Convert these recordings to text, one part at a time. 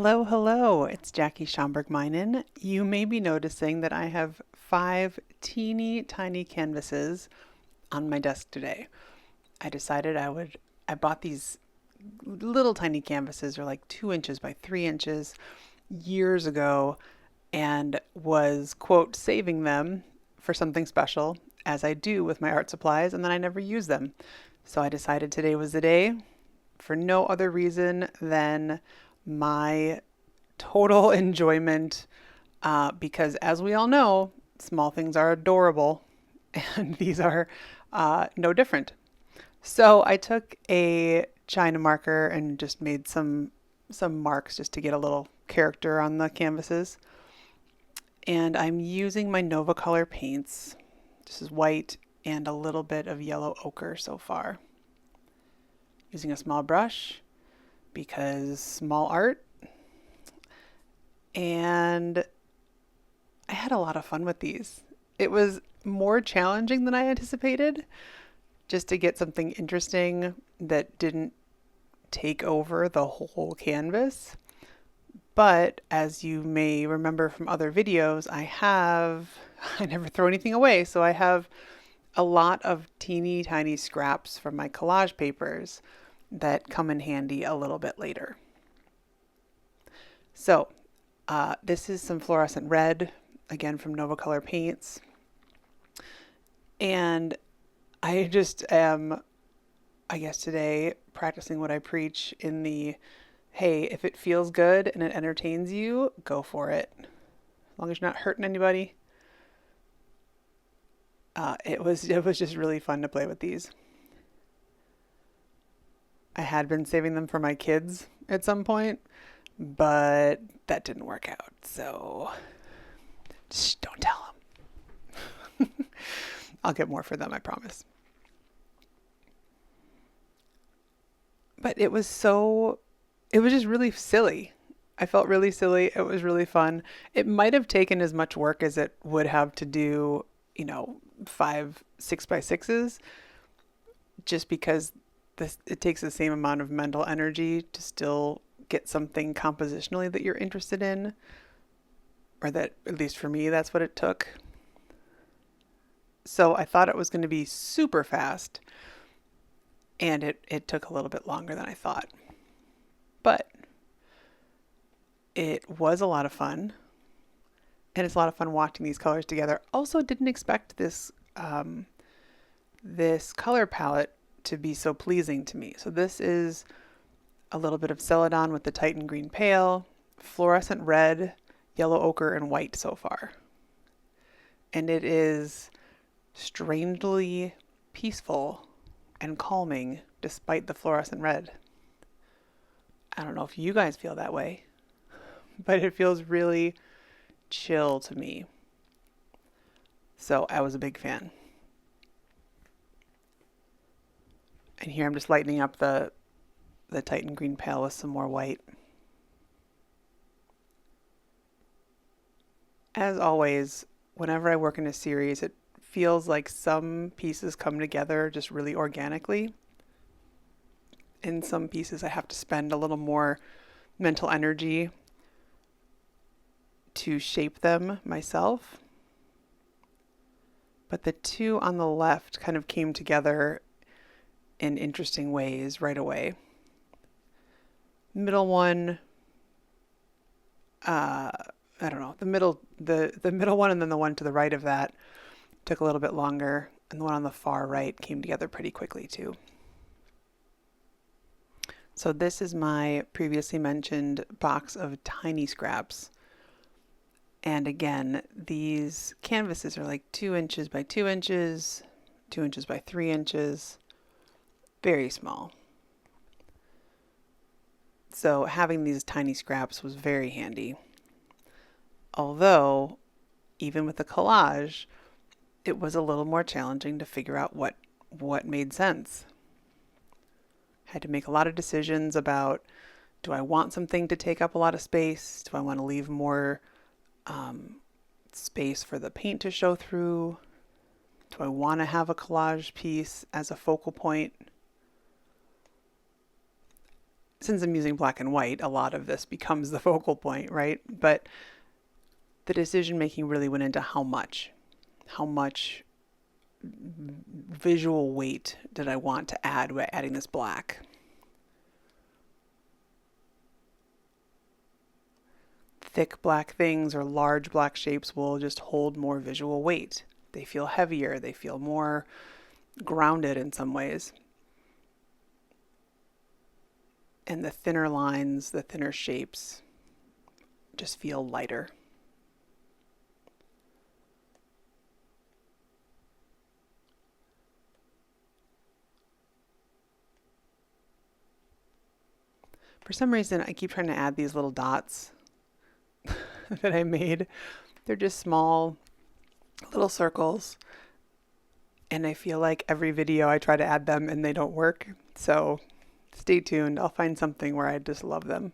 Hello, hello. It's Jackie Schomburg-Minen. You may be noticing that I have 5 teeny tiny canvases on my desk today. I bought these little tiny canvases, or like 2 inches by 3 inches, years ago, and was, quote, saving them for something special, as I do with my art supplies, and then I never use them. So I decided today was the day for no other reason than my total enjoyment, because as we all know, small things are adorable, and these are no different. So I took a China marker and just made some marks just to get a little character on the canvases. And I'm using my Nova Color paints. This is white and a little bit of yellow ochre so far. Using a small brush because small art. And I had a lot of fun with these. It was more challenging than I anticipated, just to get something interesting that didn't take over the whole canvas. But as you may remember from other videos, I never throw anything away. So I have a lot of teeny tiny scraps from my collage papers that come in handy a little bit later. So this is some fluorescent red, again from Nova Color Paints. And I just am, I guess today, practicing what I preach in the, hey, if it feels good and it entertains you, go for it. As long as you're not hurting anybody. It was just really fun to play with these. I had been saving them for my kids at some point, but that didn't work out. So shh, don't tell them. I'll get more for them, I promise. But it was just really silly. I felt really silly. It was really fun. It might have taken as much work as it would have to do, 5 6x6s, just because it takes the same amount of mental energy to still get something compositionally that you're interested in, or that, at least for me, that's what it took. So I thought it was going to be super fast, and it took a little bit longer than I thought. But it was a lot of fun, and it's a lot of fun watching these colors together. Also, didn't expect this color palette to be so pleasing to me. So this is a little bit of Celadon with the Titan Green Pale, fluorescent red, yellow ochre, and white so far. And it is strangely peaceful and calming despite the fluorescent red. I don't know if you guys feel that way, but it feels really chill to me. So I was a big fan. And here I'm just lightening up the Titan Green Pale with some more white. As always, whenever I work in a series, it feels like some pieces come together just really organically. In some pieces, I have to spend a little more mental energy to shape them myself. But the two on the left kind of came together in interesting ways right away. Middle one, I don't know, the middle one and then the one to the right of that took a little bit longer, and the one on the far right came together pretty quickly too. So this is my previously mentioned box of tiny scraps. And again, these canvases are like 2 inches by 2 inches, 2 inches by 3 inches, very small. So having these tiny scraps was very handy. Although, even with the collage, it was a little more challenging to figure out what made sense. Had to make a lot of decisions about, do I want something to take up a lot of space? Do I want to leave more space for the paint to show through? Do I want to have a collage piece as a focal point? since I'm using black and white, a lot of this becomes the focal point, right? But the decision making really went into how much visual weight did I want to add by adding this black. Thick black things or large black shapes will just hold more visual weight. They feel heavier, they feel more grounded in some ways. And the thinner lines, the thinner shapes just feel lighter. For some reason, I keep trying to add these little dots that I made. They're just small little circles. And I feel like every video I try to add them and they don't work. So stay tuned. I'll find something where I just love them.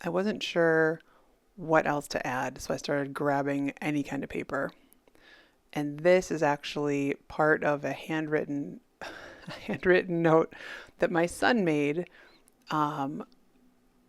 I wasn't sure what else to add, so I started grabbing any kind of paper. And this is actually part of a handwritten note that my son made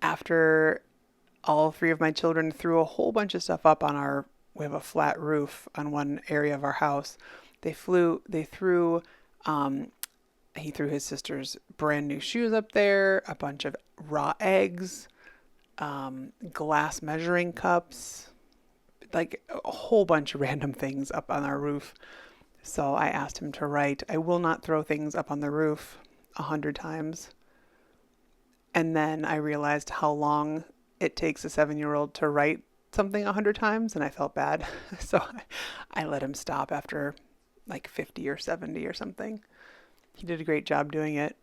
after all three of my children threw a whole bunch of stuff up on we have a flat roof on one area of our house. He threw his sister's brand new shoes up there, a bunch of raw eggs, glass measuring cups, like a whole bunch of random things up on our roof. So I asked him to write, "I will not throw things up on the roof 100 times." And then I realized how long it takes a 7-year-old to write something 100 times, and I felt bad. So I let him stop after like 50 or 70 or something. He did a great job doing it.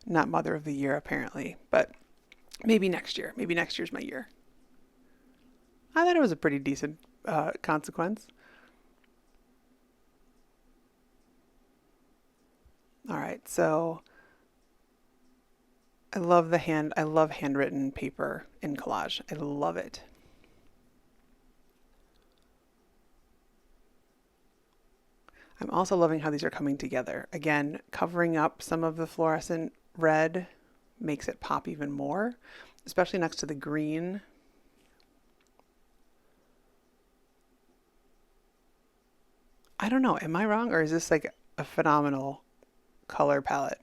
Not Mother of the Year, apparently, but maybe next year. Maybe next year's my year. I thought it was a pretty decent consequence. All right, so I love handwritten paper in collage. I love it. I'm also loving how these are coming together. Again, covering up some of the fluorescent red makes it pop even more, especially next to the green. I don't know, am I wrong, or is this like a phenomenal color palette?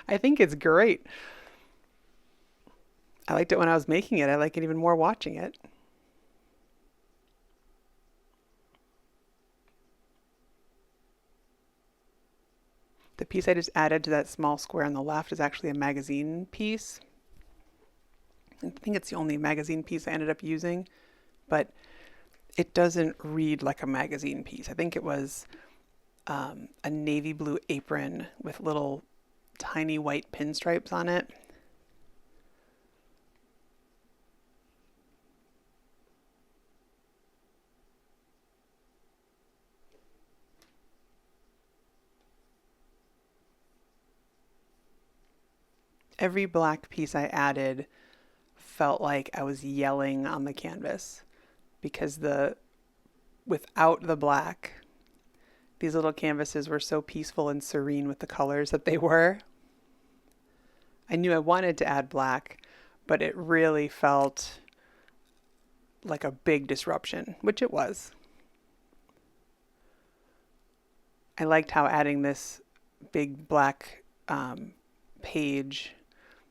I think it's great. I liked it when I was making it. I like it even more watching it. The piece I just added to that small square on the left is actually a magazine piece. I think it's the only magazine piece I ended up using, but it doesn't read like a magazine piece. I think it was a navy blue apron with little tiny white pinstripes on it. Every black piece I added felt like I was yelling on the canvas because without the black, these little canvases were so peaceful and serene with the colors that they were. I knew I wanted to add black, but it really felt like a big disruption, which it was. I liked how adding this big black page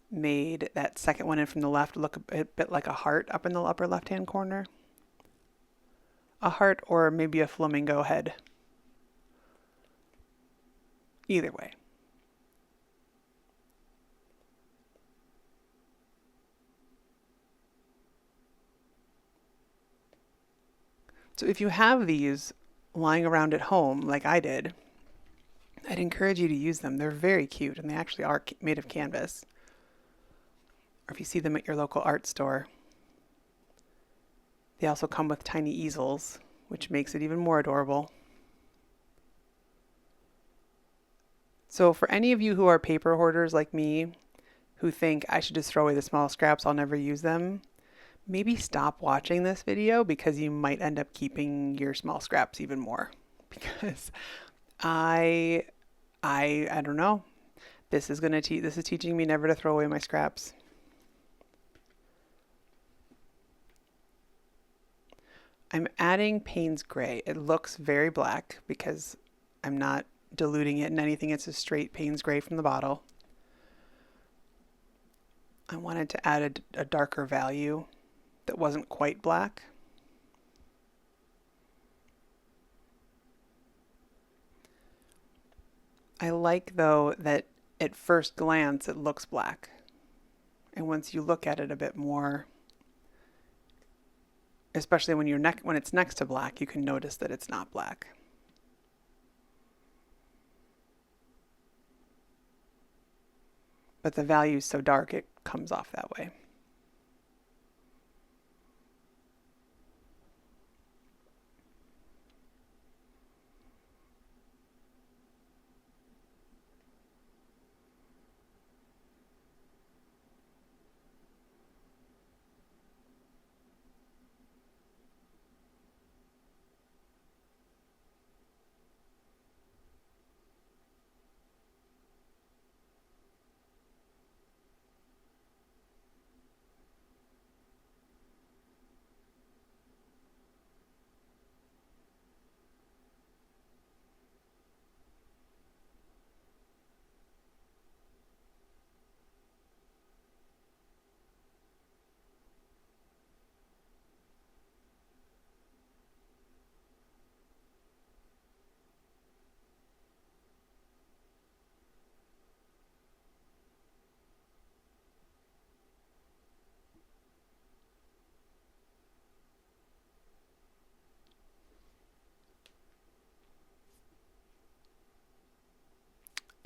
made that second one in from the left look a bit like a heart up in the upper left-hand corner. A heart or maybe a flamingo head. Either way. So if you have these lying around at home like I did, I'd encourage you to use them. They're very cute and they actually are made of canvas. Or if you see them at your local art store. They also come with tiny easels, which makes it even more adorable. So for any of you who are paper hoarders like me, who think I should just throw away the small scraps, I'll never use them, maybe stop watching this video because you might end up keeping your small scraps even more. Because I I don't know. This is teaching me never to throw away my scraps. I'm adding Payne's Gray. It looks very black because I'm not diluting it in anything. It's a straight Payne's Gray from the bottle. I wanted to add a darker value that wasn't quite black. I like, though, that at first glance it looks black. And once you look at it a bit more, especially when it's next to black, you can notice that it's not black. But the value is so dark it comes off that way.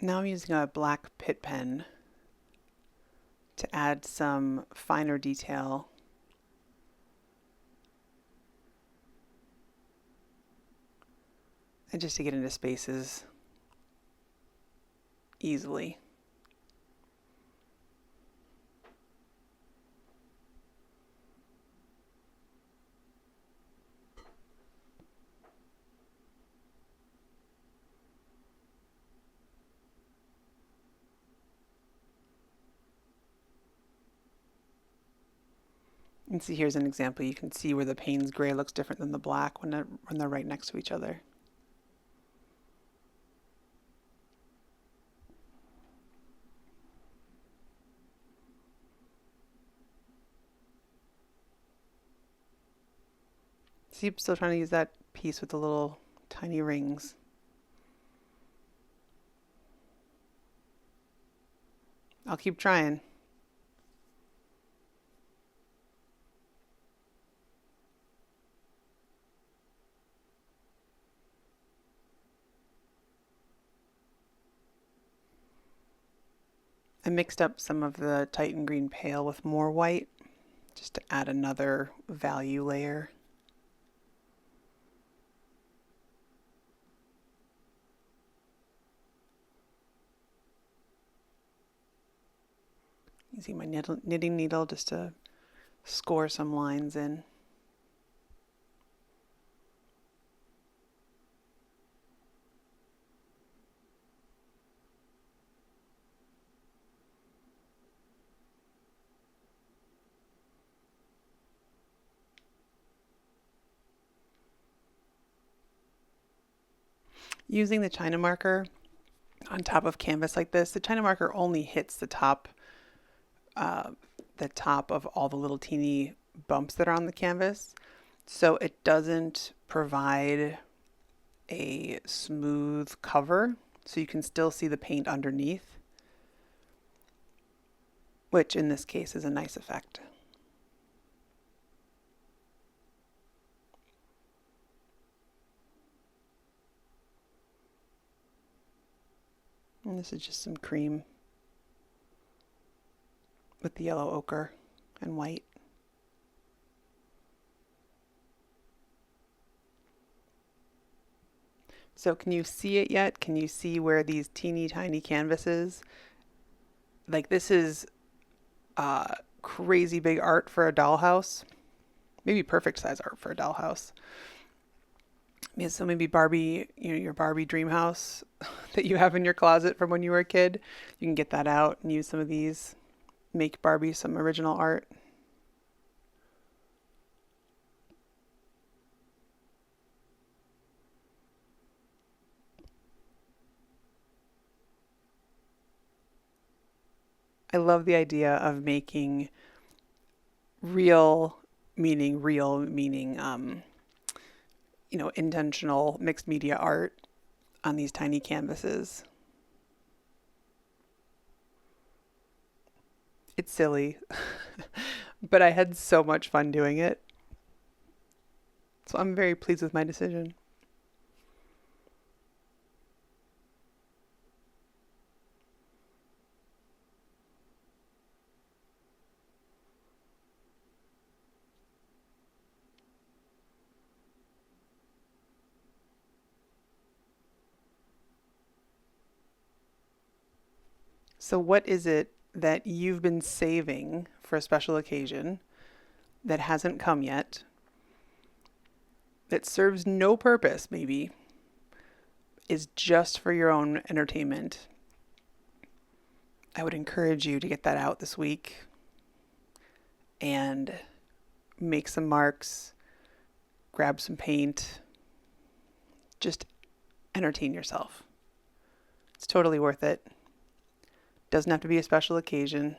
Now I'm using a black pit pen to add some finer detail. And just to get into spaces easily. And see, here's an example. You can see where the Payne's Gray looks different than the black when they're right next to each other. See, I'm still trying to use that piece with the little tiny rings. I'll keep trying. I mixed up some of the Titan Green Pale with more white just to add another value layer. Using my knitting needle just to score some lines in. Using the China marker on top of canvas like this, the China marker only hits the top of all the little teeny bumps that are on the canvas. So it doesn't provide a smooth cover, so you can still see the paint underneath, which in this case is a nice effect. And this is just some cream with the yellow ochre and white. So can you see it yet? Can you see where these teeny tiny canvases, like this is crazy big art for a dollhouse. Maybe perfect size art for a dollhouse. Yeah, so maybe Barbie, your Barbie dream house that you have in your closet from when you were a kid. You can get that out and use some of these. Make Barbie some original art. I love the idea of making real meaning, intentional mixed media art on these tiny canvases. It's silly, but I had so much fun doing it. So I'm very pleased with my decision. So, what is it that you've been saving for a special occasion that hasn't come yet, that serves no purpose, maybe, is just for your own entertainment? I would encourage you to get that out this week and make some marks, grab some paint, just entertain yourself. It's totally worth it. Doesn't have to be a special occasion.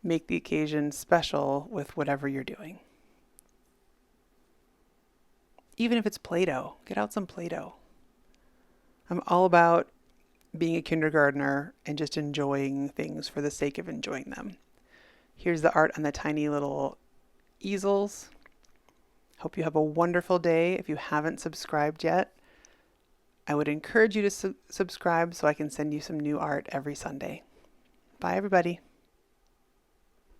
Make the occasion special with whatever you're doing. Even if it's Play-Doh, get out some Play-Doh. I'm all about being a kindergartner and just enjoying things for the sake of enjoying them. Here's the art on the tiny little easels. Hope you have a wonderful day. If you haven't subscribed yet, I would encourage you to subscribe so I can send you some new art every Sunday. Bye, everybody.